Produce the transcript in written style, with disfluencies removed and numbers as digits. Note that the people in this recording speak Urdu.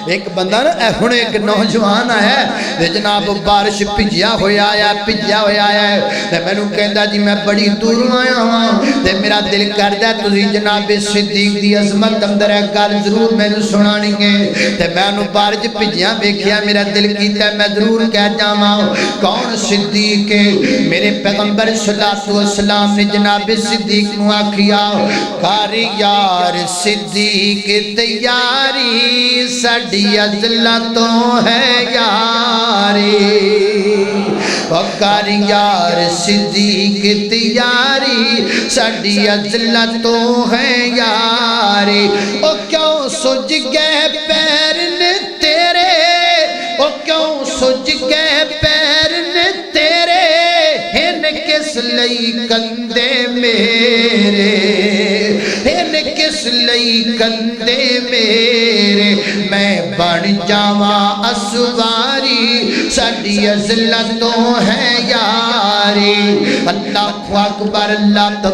ایک بندہ نا ہن ایک نوجوان آیا تے جناب بارش بھجیا ہویا آیا تے مینوں کہندا جی میں بڑی دوروں آیا ہاں تے میرا دل کردا تسی جناب صدیق دی عظمت اندر ہے گل ضرور مینوں سنانی ہے تے میں انہوں بارش بھجیا ویکھیا میرا دل کیتا ہے میں ضرور کہہ جاواں کون صدیق ہے میرے پیغمبر صلی اللہ علیہ وسلم نے جناب صدیق نو آکھیا کر یار صدیق تیاری ساڈی عزلتوں ہے یاری کر یار صدیق تیاری ساڈی عزلتوں ہے یاری او کیوں سج گئے پیر نے تیرے او کیوں سج گئے پیر نے تیرے ہن کس لئی کندے میرے ہن کس لئی کندے میرے میں بن جاواں اسواری ساڈی عزلتوں ہے یاری اللہ اکبر اللہ